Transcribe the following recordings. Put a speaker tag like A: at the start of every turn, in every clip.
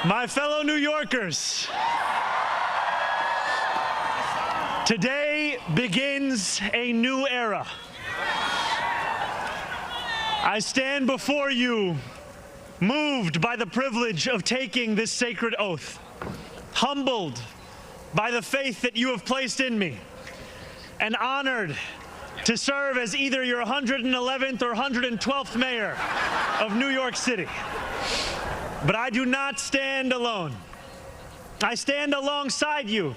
A: My fellow New Yorkers, today begins a new era. I stand before you, moved by the privilege of taking this sacred oath, humbled by the faith that you have placed in me, and honored to serve as either your 111th or 112th mayor of New York City. But I do not stand alone. I stand alongside you,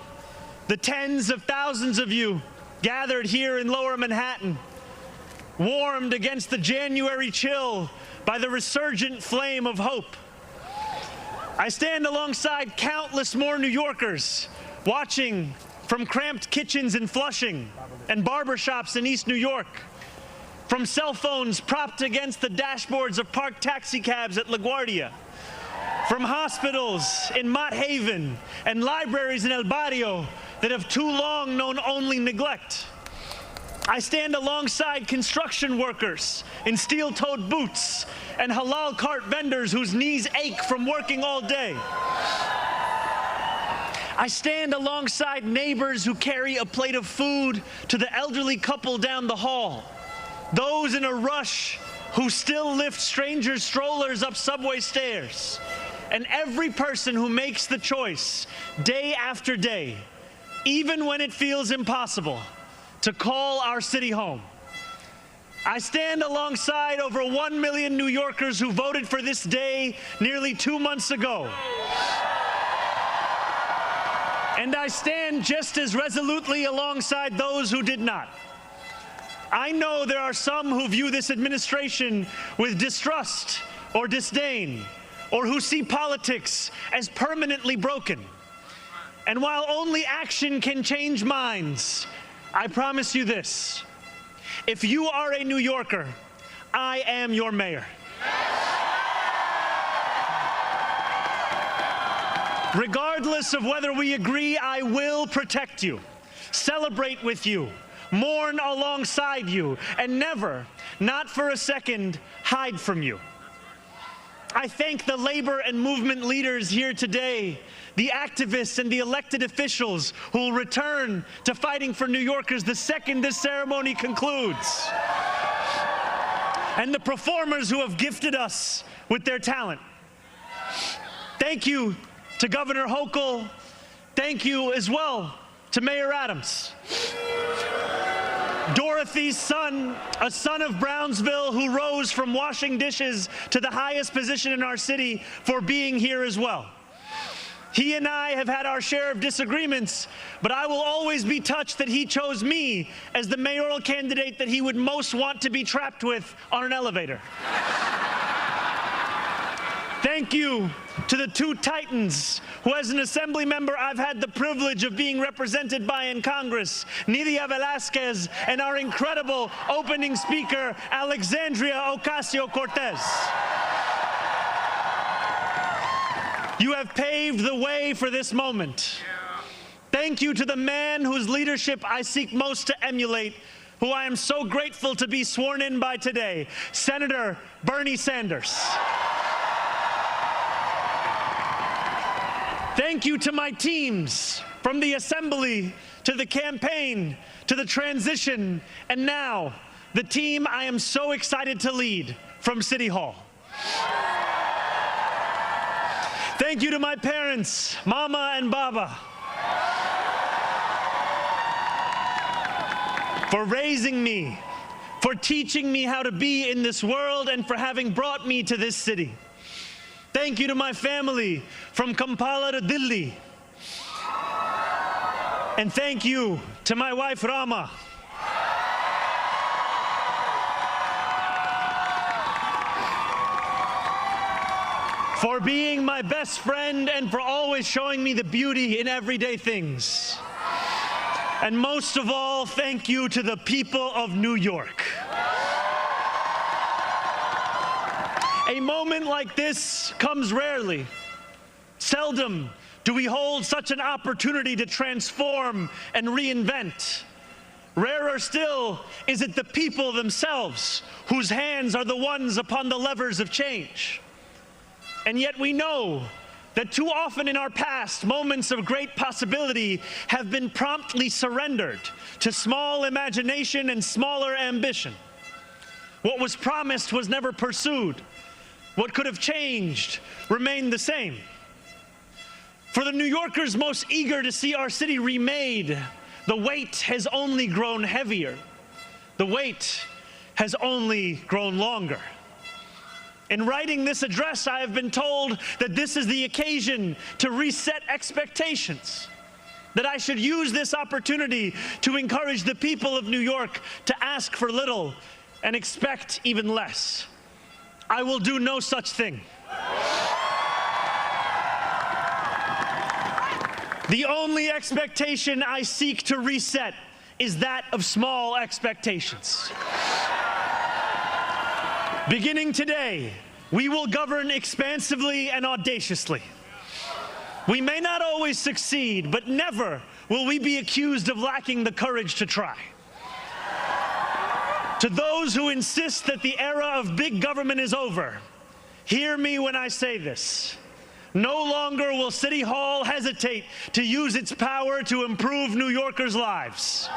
A: the tens of thousands of you gathered here in Lower Manhattan, warmed against the January chill by the resurgent flame of hope. I stand alongside countless more New Yorkers watching from cramped kitchens in Flushing and barbershops in East New York, from cell phones propped against the dashboards of parked taxicabs at LaGuardia, from hospitals in Mott Haven and libraries in El Barrio that have too long known only neglect. I stand alongside construction workers in steel-toed boots and halal cart vendors whose knees ache from working all day. I stand alongside neighbors who carry a plate of food to the elderly couple down the hall, those in a rush who still lift strangers' strollers up subway stairs, and every person who makes the choice day after day, even when it feels impossible, to call our city home. I stand alongside over 1 million New Yorkers who voted for this day nearly 2 months ago. And I stand just as resolutely alongside those who did not. I know there are some who view this administration with distrust or disdain, or who see politics as permanently broken. And while only action can change minds, I promise you this: if you are a New Yorker, I am your mayor. Regardless of whether we agree, I will protect you, celebrate with you, mourn alongside you, and never, not for a second, hide from you. I thank the labor and movement leaders here today, the activists and the elected officials who will return to fighting for New Yorkers the second this ceremony concludes, and the performers who have gifted us with their talent. Thank you to Governor Hochul. Thank you as well to Mayor Adams. Dorothy's son, a son of Brownsville who rose from washing dishes to the highest position in our city, for being here as well. He and I have had our share of disagreements, but I will always be touched that he chose me as the mayoral candidate that he would most want to be trapped with on an elevator. Thank you to the two titans who, as an assembly member, I've had the privilege of being represented by in Congress, Nidia Velázquez and our incredible opening speaker, Alexandria Ocasio-Cortez. You have paved the way for this moment. Thank you to the man whose leadership I seek most to emulate, who I am so grateful to be sworn in by today, Senator Bernie Sanders. Thank you to my teams, from the assembly to the campaign to the transition, and now the team I am so excited to lead from City Hall. Thank you to my parents, Mama and Baba, for raising me, for teaching me how to be in this world, and for having brought me to this city. Thank you to my family from Kampala to Delhi. And thank you to my wife, Rama. For being my best friend and for always showing me the beauty in everyday things. And most of all, thank you to the people of New York. A moment like this comes rarely. Seldom do we hold such an opportunity to transform and reinvent. Rarer still is it the people themselves whose hands are the ones upon the levers of change. And yet we know that too often in our past, moments of great possibility have been promptly surrendered to small imagination and smaller ambition. What was promised was never pursued. What could have changed remained the same. For the New Yorkers most eager to see our city remade, the weight has only grown heavier. The wait has only grown longer. In writing this address, I have been told that this is the occasion to reset expectations, that I should use this opportunity to encourage the people of New York to ask for little and expect even less. I will do no such thing. The only expectation I seek to reset is that of small expectations. Beginning today, we will govern expansively and audaciously. We may not always succeed, but never will we be accused of lacking the courage to try. To those who insist that the era of big government is over, hear me when I say this. No longer will City Hall hesitate to use its power to improve New Yorkers' lives.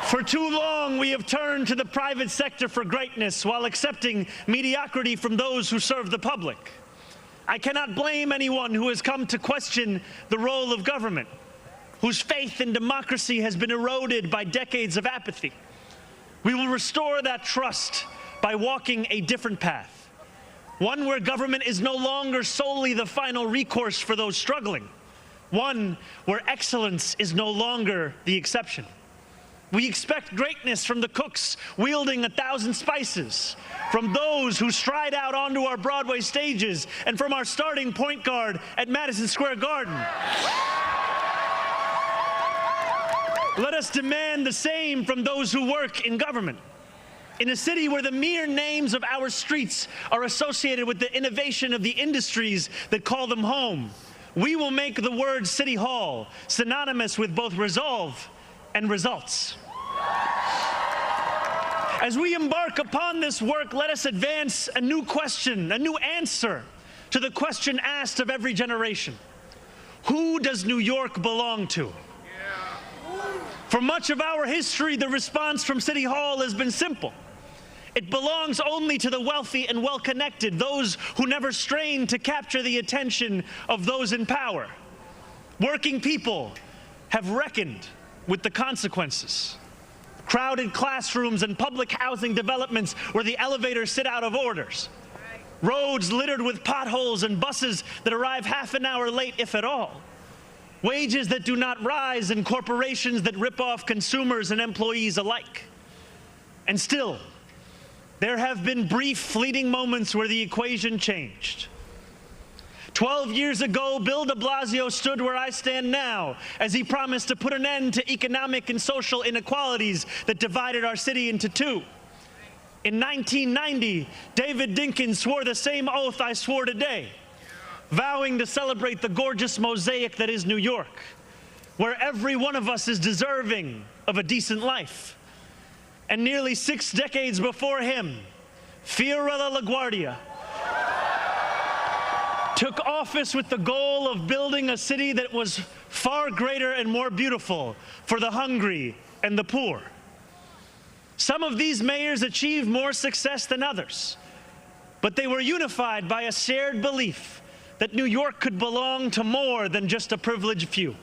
A: For too long, we have turned to the private sector for greatness while accepting mediocrity from those who serve the public. I cannot blame anyone who has come to question the role of government, whose faith in democracy has been eroded by decades of apathy. We will restore that trust by walking a different path. One where government is no longer solely the final recourse for those struggling. One where excellence is no longer the exception. We expect greatness from the cooks wielding 1,000 spices, from those who stride out onto our Broadway stages, and from our starting point guard at Madison Square Garden. Let us demand the same from those who work in government. In a city where the mere names of our streets are associated with the innovation of the industries that call them home, we will make the word City Hall synonymous with both resolve and results. As we embark upon this work, let us advance a new question, a new answer to the question asked of every generation. Who does New York belong to? For much of our history, the response from City Hall has been simple. It belongs only to the wealthy and well-connected, those who never strain to capture the attention of those in power. Working people have reckoned with the consequences. Crowded classrooms and public housing developments where the elevators sit out of orders. Roads littered with potholes and buses that arrive half an hour late, if at all. Wages that do not rise and corporations that rip off consumers and employees alike. And still, there have been brief, fleeting moments where the equation changed. 12 years ago, Bill de Blasio stood where I stand now as he promised to put an end to economic and social inequalities that divided our city into two. In 1990, David Dinkins swore the same oath I swore today, vowing to celebrate the gorgeous mosaic that is New York, where every one of us is deserving of a decent life. And nearly 6 decades before him, Fiorella LaGuardia took office with the goal of building a city that was far greater and more beautiful for the hungry and the poor. Some of these mayors achieved more success than others, but they were unified by a shared belief that New York could belong to more than just a privileged few.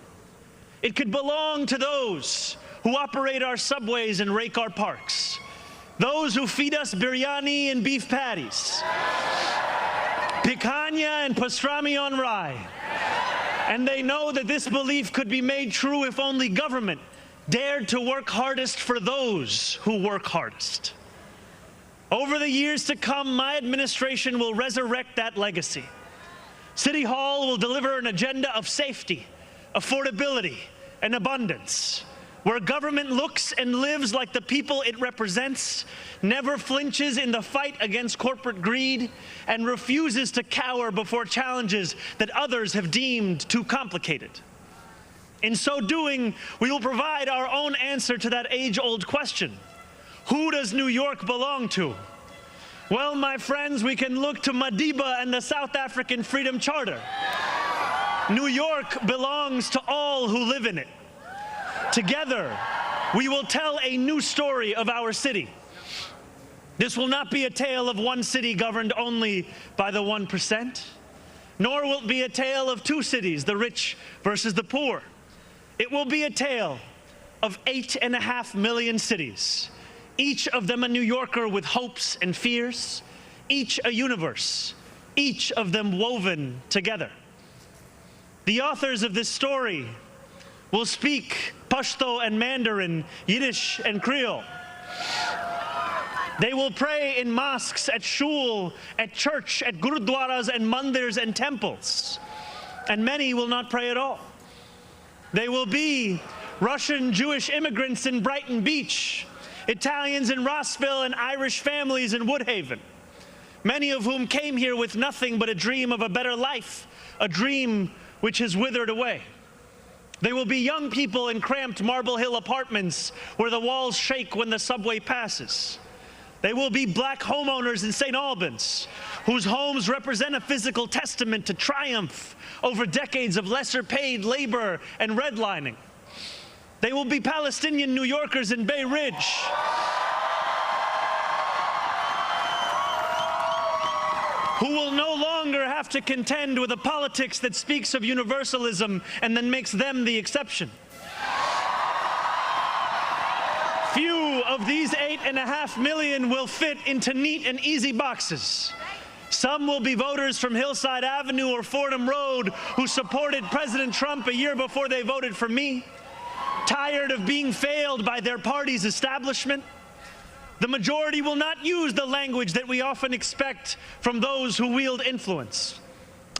A: It could belong to those who operate our subways and rake our parks, those who feed us biryani and beef patties, picanha and pastrami on rye. And they know that this belief could be made true if only government dared to work hardest for those who work hardest. Over the years to come, my administration will resurrect that legacy. City Hall will deliver an agenda of safety, affordability, and abundance, where government looks and lives like the people it represents, never flinches in the fight against corporate greed, and refuses to cower before challenges that others have deemed too complicated. In so doing, we will provide our own answer to that age-old question. Who does New York belong to? Well, my friends, we can look to Madiba and the South African Freedom Charter. New York belongs to all who live in it. Together, we will tell a new story of our city. This will not be a tale of one city governed only by the 1%, nor will it be a tale of two cities, the rich versus the poor. It will be a tale of 8.5 million cities, each of them a New Yorker with hopes and fears, each a universe, each of them woven together. The authors of this story will speak Pashto and Mandarin, Yiddish and Creole. They will pray in mosques, at shul, at church, at gurudwaras and mandirs and temples. And many will not pray at all. They will be Russian Jewish immigrants in Brighton Beach, Italians in Rossville, and Irish families in Woodhaven, many of whom came here with nothing but a dream of a better life, a dream which has withered away. They will be young people in cramped Marble Hill apartments where the walls shake when the subway passes. They will be black homeowners in St. Albans, whose homes represent a physical testament to triumph over decades of lesser-paid labor and redlining. They will be Palestinian New Yorkers in Bay Ridge, who will no longer have to contend with a politics that speaks of universalism and then makes them the exception. Few of these 8.5 million will fit into neat and easy boxes. Some will be voters from Hillside Avenue or Fordham Road who supported President Trump a year before they voted for me, tired of being failed by their party's establishment. The majority will not use the language that we often expect from those who wield influence.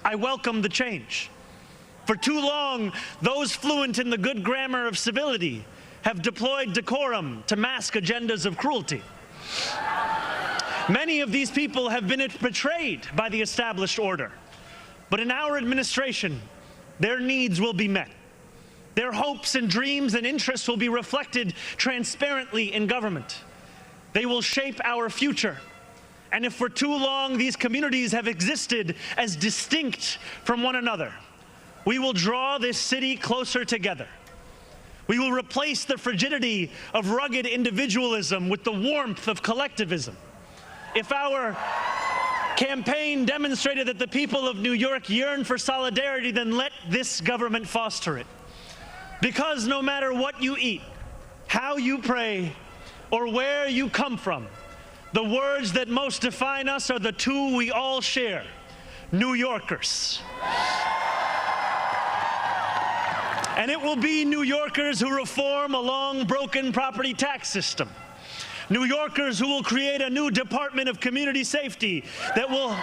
A: I welcome the change. For too long, those fluent in the good grammar of civility have deployed decorum to mask agendas of cruelty. Many of these people have been betrayed by the established order. But in our administration, their needs will be met. Their hopes and dreams and interests will be reflected transparently in government. They will shape our future. And if for too long these communities have existed as distinct from one another, we will draw this city closer together. We will replace the frigidity of rugged individualism with the warmth of collectivism. If our campaign demonstrated that the people of New York yearn for solidarity, then let this government foster it. Because no matter what you eat, how you pray, or where you come from, the words that most define us are the two we all share: New Yorkers. And it will be New Yorkers who reform a long broken property tax system. New Yorkers who will create a new Department of Community Safety that will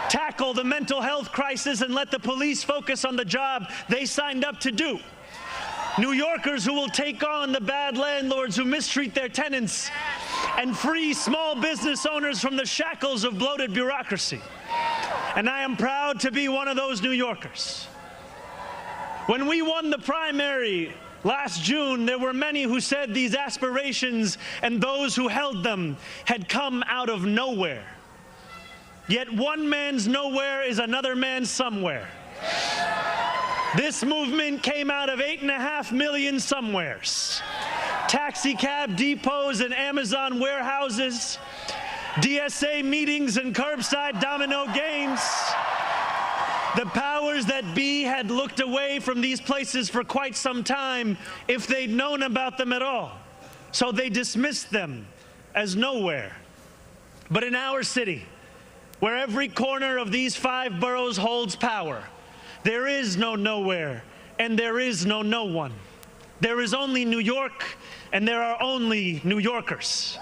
A: tackle the mental health crisis and let the police focus on the job they signed up to do. New Yorkers who will take on the bad landlords who mistreat their tenants and free small business owners from the shackles of bloated bureaucracy. And I am proud to be one of those New Yorkers. When we won the primary last June, there were many who said these aspirations and those who held them had come out of nowhere. Yet one man's nowhere is another man's somewhere. This movement came out of 8.5 million somewheres. Taxi cab depots and Amazon warehouses, DSA meetings and curbside domino games. The powers that be had looked away from these places for quite some time, if they'd known about them at all. So they dismissed them as nowhere. But in our city, where every corner of these 5 boroughs holds power, there is no nowhere, and there is no one. There is only New York, and there are only New Yorkers.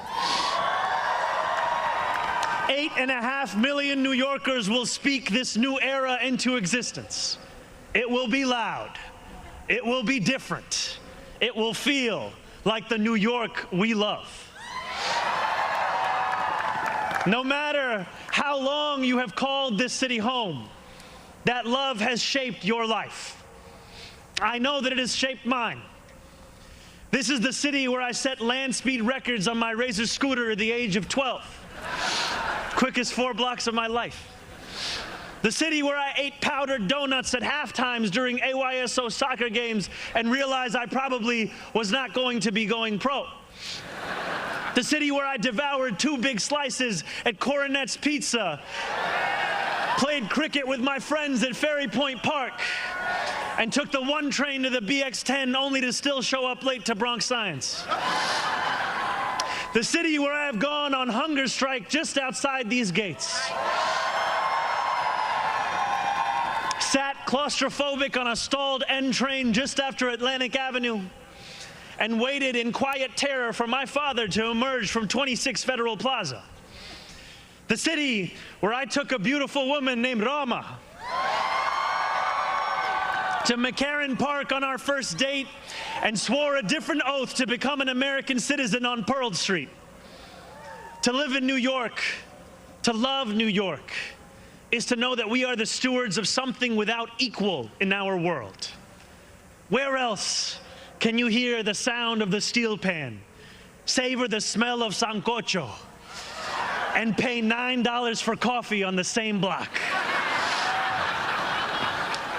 A: 8.5 million New Yorkers will speak this new era into existence. It will be loud. It will be different. It will feel like the New York we love. No matter how long you have called this city home, that love has shaped your life. I know that it has shaped mine. This is the city where I set land speed records on my Razor scooter at the age of 12. Quickest 4 blocks of my life. The city where I ate powdered donuts at halftimes during AYSO soccer games and realized I probably was not going to be going pro. The city where I devoured 2 big slices at Coronet's Pizza, played cricket with my friends at Ferry Point Park, and took the 1 train to the BX10 only to still show up late to Bronx Science. The city where I have gone on hunger strike just outside these gates. Sat claustrophobic on a stalled N train just after Atlantic Avenue and waited in quiet terror for my father to emerge from 26 Federal Plaza. The city where I took a beautiful woman named Rama to McCarran Park on our first date and swore a different oath to become an American citizen on Pearl Street. To live in New York, to love New York, is to know that we are the stewards of something without equal in our world. Where else can you hear the sound of the steel pan, savor the smell of sancocho, and pay $9 for coffee on the same block?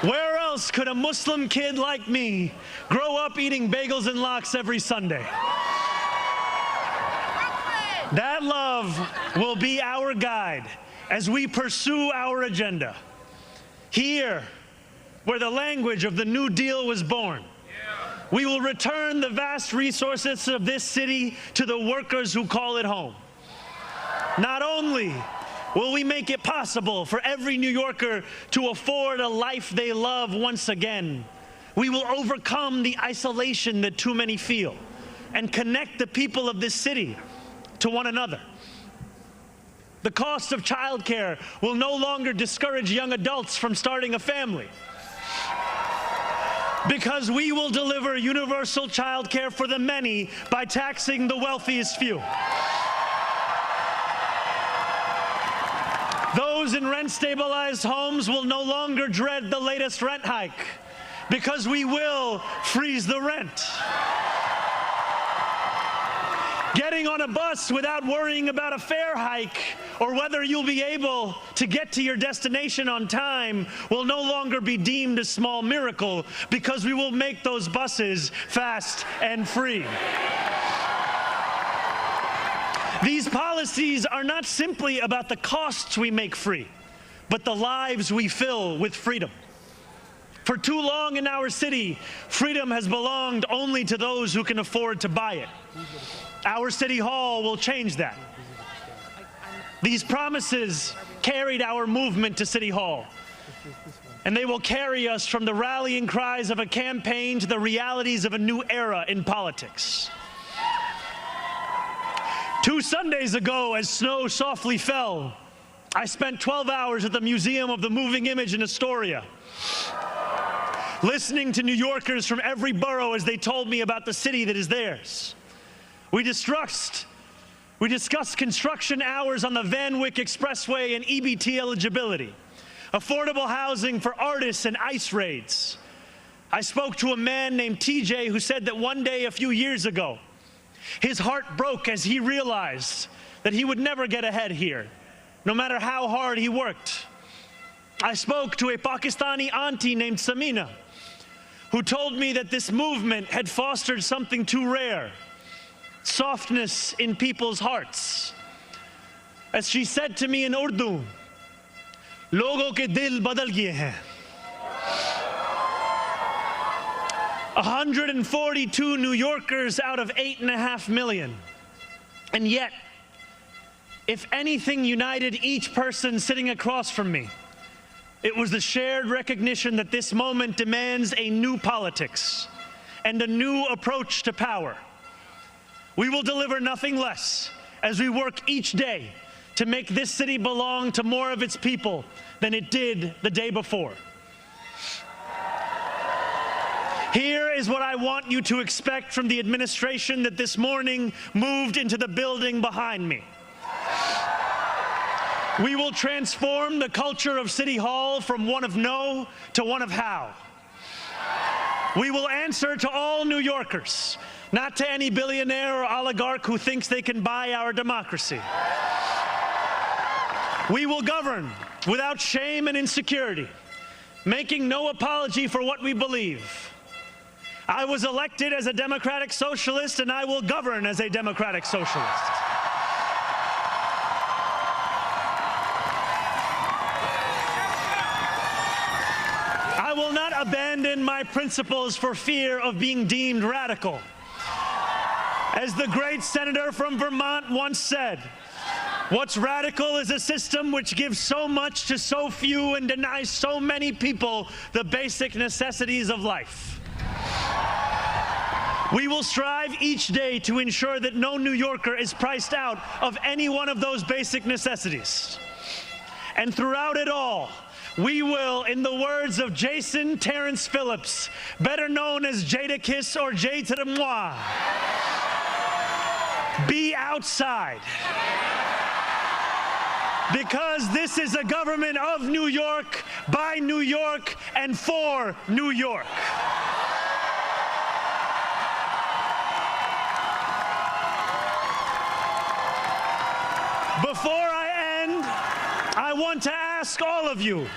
A: Where else could a Muslim kid like me grow up eating bagels and lox every Sunday? That love will be our guide as we pursue our agenda. Here, where the language of the New Deal was born, we will return the vast resources of this city to the workers who call it home. Not only will we make it possible for every New Yorker to afford a life they love once again, we will overcome the isolation that too many feel and connect the people of this city to one another. The cost of childcare will no longer discourage young adults from starting a family, because we will deliver universal childcare for the many by taxing the wealthiest few. Those in rent-stabilized homes will no longer dread the latest rent hike, because we will freeze the rent. Getting on a bus without worrying about a fare hike or whether you'll be able to get to your destination on time will no longer be deemed a small miracle, because we will make those buses fast and free. These policies are not simply about the costs we make free, but the lives we fill with freedom. For too long in our city, freedom has belonged only to those who can afford to buy it. Our city hall will change that. These promises carried our movement to City Hall, and they will carry us from the rallying cries of a campaign to the realities of a new era in politics. 2 Sundays ago, as snow softly fell, I spent 12 hours at the Museum of the Moving Image in Astoria, listening to New Yorkers from every borough as they told me about the city that is theirs. We discussed construction hours on the Van Wyck Expressway and EBT eligibility, affordable housing for artists and ICE raids. I spoke to a man named TJ who said that one day a few years ago, his heart broke as he realized that he would never get ahead here, no matter how hard he worked. I spoke to a Pakistani auntie named Samina, who told me that this movement had fostered something too rare: softness in people's hearts. As she said to me in Urdu, "Logo ke dil badal gaye hain." 142 New Yorkers out of 8.5 million. And yet, if anything united each person sitting across from me, it was the shared recognition that this moment demands a new politics and a new approach to power. We will deliver nothing less as we work each day to make this city belong to more of its people than it did the day before. Here is what I want you to expect from the administration that this morning moved into the building behind me. We will transform the culture of City Hall from one of no to one of how. We will answer to all New Yorkers, not to any billionaire or oligarch who thinks they can buy our democracy. We will govern without shame and insecurity, making no apology for what we believe. I was elected as a democratic socialist, and I will govern as a democratic socialist. I will not abandon my principles for fear of being deemed radical. As the great senator from Vermont once said, "What's radical is a system which gives so much to so few and denies so many people the basic necessities of life." We will strive each day to ensure that no New Yorker is priced out of any one of those basic necessities. And throughout it all, we will, in the words of Jason Terrence Phillips, better known as Jadakiss or Jay to the moi, be outside. Because this is a government of New York, by New York, and for New York. Before I end, I want to ask all of you,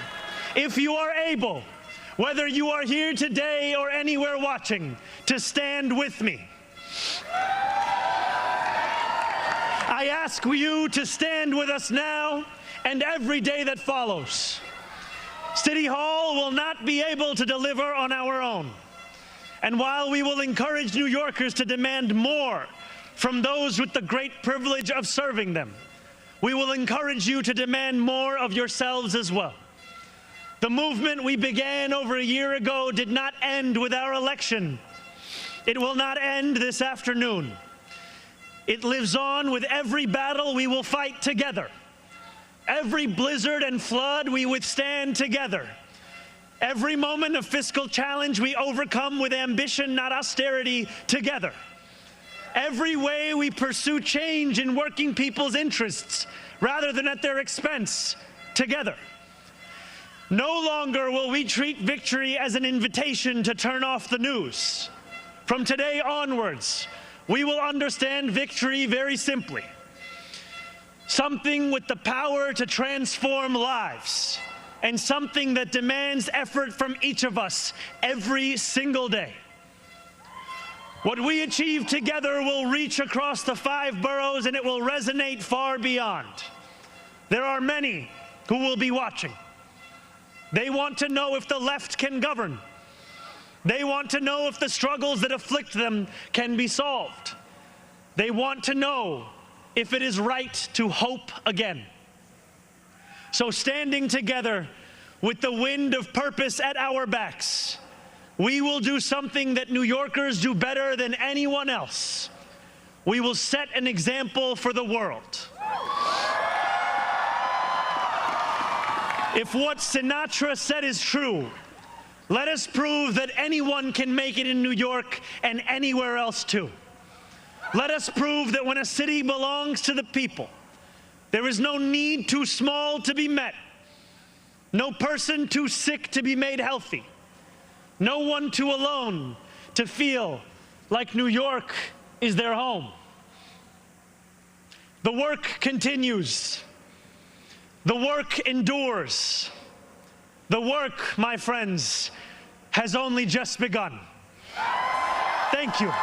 A: if you are able, whether you are here today or anywhere watching, to stand with me. I ask you to stand with us now and every day that follows. City Hall will not be able to deliver on our own. And while we will encourage New Yorkers to demand more from those with the great privilege of serving them, we will encourage you to demand more of yourselves as well. The movement we began over a year ago did not end with our election. It will not end this afternoon. It lives on with every battle we will fight together. Every blizzard and flood we withstand together. Every moment of fiscal challenge we overcome with ambition, not austerity, together. Every way we pursue change in working people's interests rather than at their expense, together. No longer will we treat victory as an invitation to turn off the news. From today onwards, we will understand victory very simply. Something with the power to transform lives, and something that demands effort from each of us every single day. What we achieve together will reach across the 5 boroughs, and it will resonate far beyond. There are many who will be watching. They want to know if the left can govern. They want to know if the struggles that afflict them can be solved. They want to know if it is right to hope again. So standing together with the wind of purpose at our backs, we will do something that New Yorkers do better than anyone else. We will set an example for the world. If what Sinatra said is true, let us prove that anyone can make it in New York and anywhere else too. Let us prove that when a city belongs to the people, there is no need too small to be met, no person too sick to be made healthy, no one too alone to feel like New York is their home. The work continues. The work endures. The work, my friends, has only just begun. Thank you.